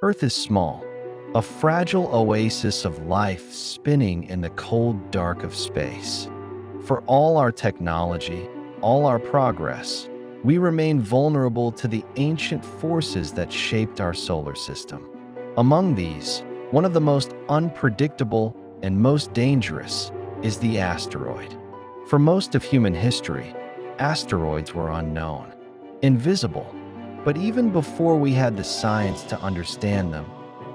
Earth is small, a fragile oasis of life spinning in the cold dark of space. For all our technology, all our progress, we remain vulnerable to the ancient forces that shaped our solar system. Among these, one of the most unpredictable and most dangerous is the asteroid. For most of human history, asteroids were unknown, invisible. But even before we had the science to understand them,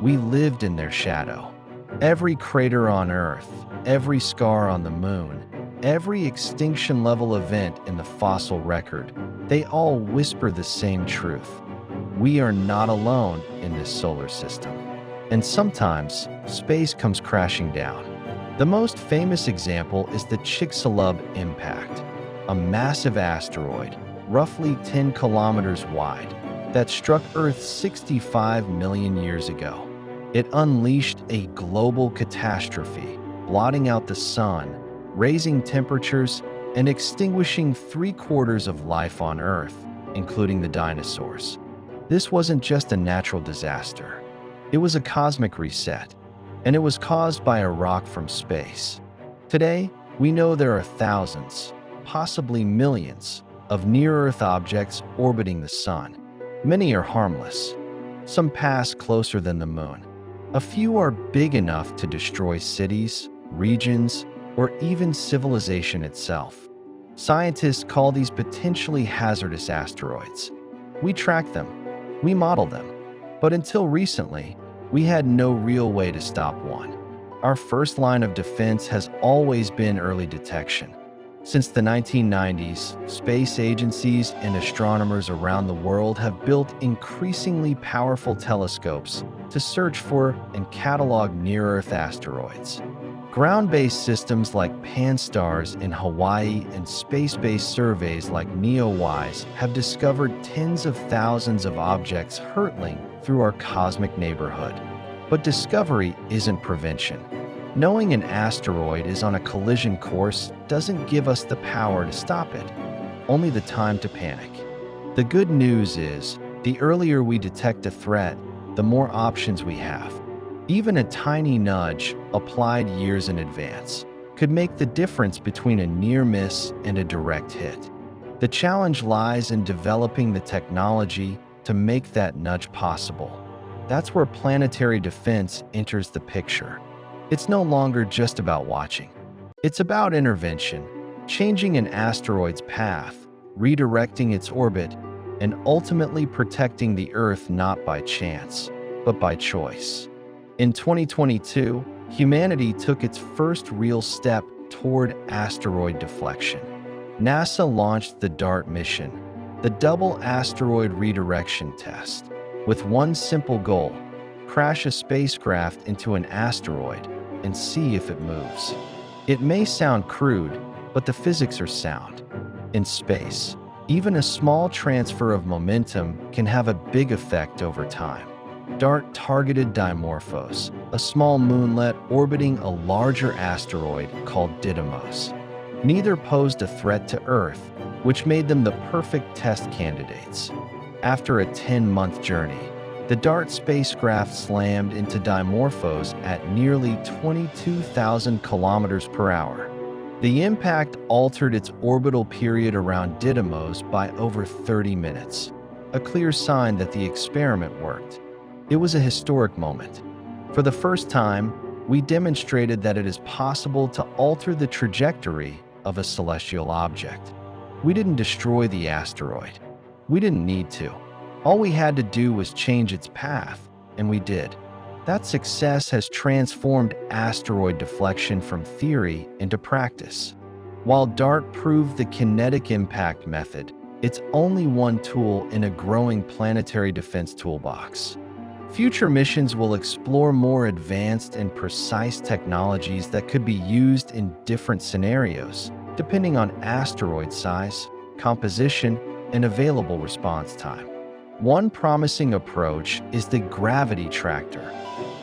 we lived in their shadow. Every crater on Earth, every scar on the Moon, every extinction-level event in the fossil record, they all whisper the same truth. We are not alone in this solar system. And sometimes, space comes crashing down. The most famous example is the Chicxulub impact, a massive asteroid, roughly 10 kilometers wide, that struck Earth 65 million years ago. It unleashed a global catastrophe, blotting out the sun, raising temperatures, and extinguishing 3/4 of life on Earth, including the dinosaurs. This wasn't just a natural disaster. It was a cosmic reset, and it was caused by a rock from space. Today, we know there are thousands, possibly millions, of near-Earth objects orbiting the sun. Many are harmless. Some pass closer than the Moon. A few are big enough to destroy cities, regions, or even civilization itself. Scientists call these potentially hazardous asteroids. We track them. We model them. But until recently, we had no real way to stop one. Our first line of defense has always been early detection. Since the 1990s, space agencies and astronomers around the world have built increasingly powerful telescopes to search for and catalog near-Earth asteroids. Ground-based systems like Pan-STARRS in Hawaii and space-based surveys like NEOWISE have discovered tens of thousands of objects hurtling through our cosmic neighborhood. But discovery isn't prevention. Knowing an asteroid is on a collision course doesn't give us the power to stop it, only the time to panic. The good news is, the earlier we detect a threat, the more options we have. Even a tiny nudge, applied years in advance, could make the difference between a near miss and a direct hit. The challenge lies in developing the technology to make that nudge possible. That's where planetary defense enters the picture. It's no longer just about watching. It's about intervention, changing an asteroid's path, redirecting its orbit, and ultimately protecting the Earth not by chance, but by choice. In 2022, humanity took its first real step toward asteroid deflection. NASA launched the DART mission, the Double Asteroid Redirection Test, with one simple goal: crash a spacecraft into an asteroid and see if it moves. It may sound crude, but the physics are sound. In space, even a small transfer of momentum can have a big effect over time. DART targeted Dimorphos, a small moonlet orbiting a larger asteroid called Didymos. Neither posed a threat to Earth, which made them the perfect test candidates. After a 10-month journey, the DART spacecraft slammed into Dimorphos at nearly 22,000 kilometers per hour. The impact altered its orbital period around Didymos by over 30 minutes, a clear sign that the experiment worked. It was a historic moment. For the first time, we demonstrated that it is possible to alter the trajectory of a celestial object. We didn't destroy the asteroid. We didn't need to. All we had to do was change its path, and we did. That success has transformed asteroid deflection from theory into practice. While DART proved the kinetic impact method, it's only one tool in a growing planetary defense toolbox. Future missions will explore more advanced and precise technologies that could be used in different scenarios, depending on asteroid size, composition, and available response time. One promising approach is the gravity tractor,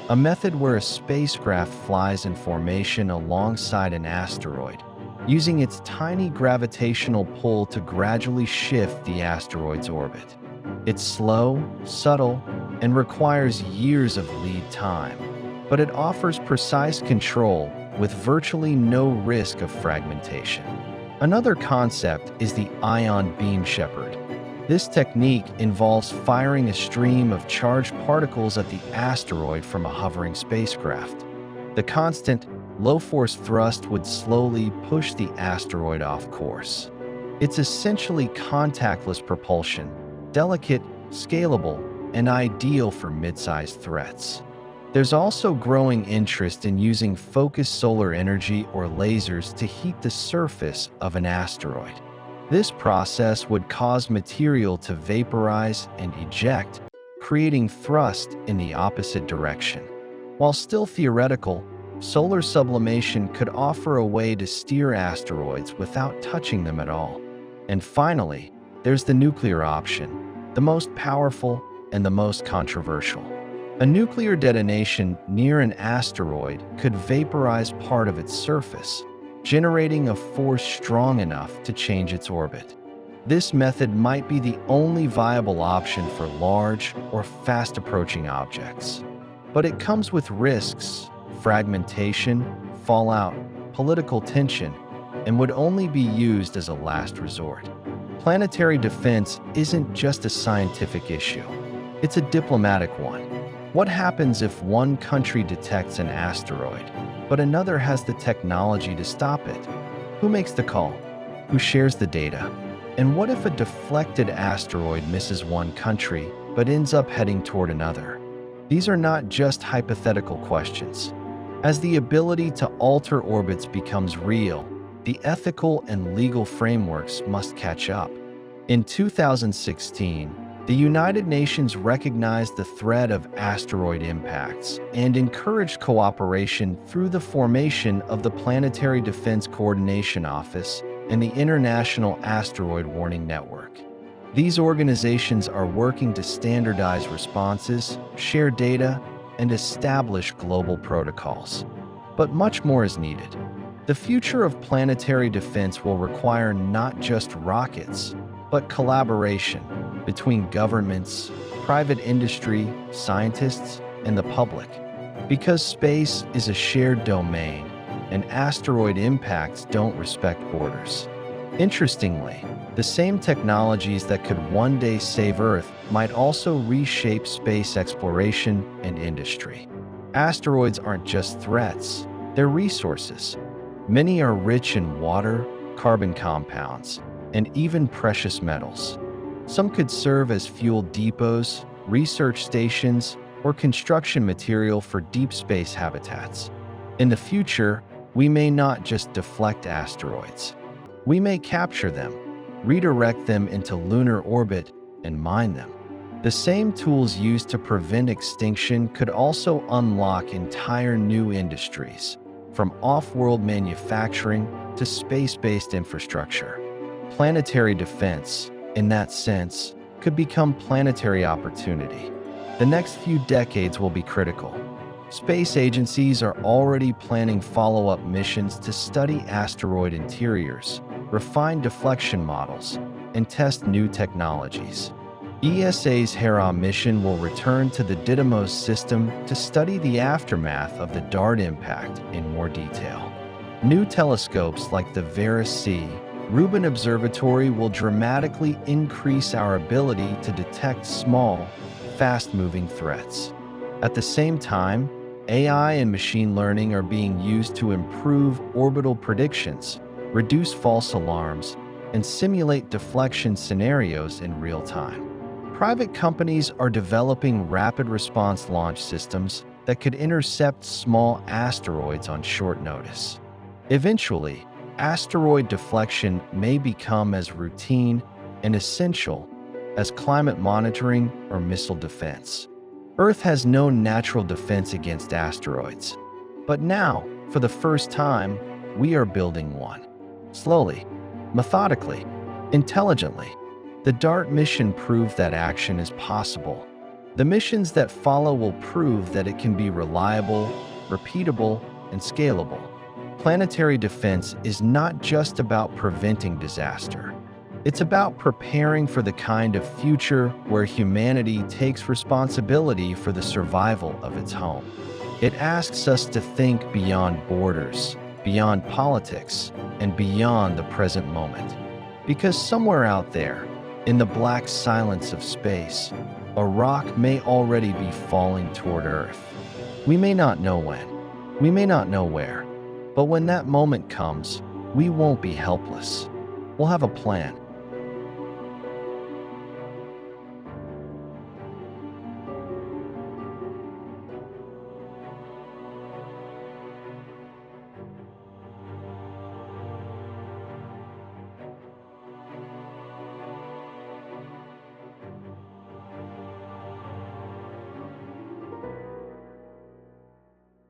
a method where a spacecraft flies in formation alongside an asteroid, using its tiny gravitational pull to gradually shift the asteroid's orbit. It's slow, subtle, and requires years of lead time, but it offers precise control with virtually no risk of fragmentation. Another concept is the ion beam shepherd. This technique involves firing a stream of charged particles at the asteroid from a hovering spacecraft. The constant, low-force thrust would slowly push the asteroid off course. It's essentially contactless propulsion, delicate, scalable, and ideal for mid-sized threats. There's also growing interest in using focused solar energy or lasers to heat the surface of an asteroid. This process would cause material to vaporize and eject, creating thrust in the opposite direction. While still theoretical, solar sublimation could offer a way to steer asteroids without touching them at all. And finally, there's the nuclear option, the most powerful and the most controversial. A nuclear detonation near an asteroid could vaporize part of its surface, generating a force strong enough to change its orbit. This method might be the only viable option for large or fast-approaching objects. But it comes with risks, fragmentation, fallout, political tension, and would only be used as a last resort. Planetary defense isn't just a scientific issue. It's a diplomatic one. What happens if one country detects an asteroid, but another has the technology to stop it? Who makes the call? Who shares the data? And what if a deflected asteroid misses one country, but ends up heading toward another? These are not just hypothetical questions. As the ability to alter orbits becomes real, the ethical and legal frameworks must catch up. In 2016, the United Nations recognized the threat of asteroid impacts and encouraged cooperation through the formation of the Planetary Defense Coordination Office and the International Asteroid Warning Network. These organizations are working to standardize responses, share data, and establish global protocols. But much more is needed. The future of planetary defense will require not just rockets, but collaboration between governments, private industry, scientists, and the public. Because space is a shared domain, and asteroid impacts don't respect borders. Interestingly, the same technologies that could one day save Earth might also reshape space exploration and industry. Asteroids aren't just threats, they're resources. Many are rich in water, carbon compounds, and even precious metals. Some could serve as fuel depots, research stations, or construction material for deep space habitats. In the future, we may not just deflect asteroids. We may capture them, redirect them into lunar orbit, and mine them. The same tools used to prevent extinction could also unlock entire new industries, from off-world manufacturing to space-based infrastructure. Planetary defense, in that sense, could become planetary opportunity. The next few decades will be critical. Space agencies are already planning follow-up missions to study asteroid interiors, refine deflection models, and test new technologies. ESA's Hera mission will return to the Didymos system to study the aftermath of the DART impact in more detail. New telescopes like the Vera-C Rubin Observatory will dramatically increase our ability to detect small, fast-moving threats. At the same time, AI and machine learning are being used to improve orbital predictions, reduce false alarms, and simulate deflection scenarios in real time. Private companies are developing rapid response launch systems that could intercept small asteroids on short notice. Eventually, asteroid deflection may become as routine and essential as climate monitoring or missile defense. Earth has no natural defense against asteroids. But now, for the first time, we are building one. Slowly, methodically, intelligently. The DART mission proved that action is possible. The missions that follow will prove that it can be reliable, repeatable, and scalable. Planetary defense is not just about preventing disaster. It's about preparing for the kind of future where humanity takes responsibility for the survival of its home. It asks us to think beyond borders, beyond politics, and beyond the present moment. Because somewhere out there, in the black silence of space, a rock may already be falling toward Earth. We may not know when, we may not know where, but when that moment comes, we won't be helpless. We'll have a plan,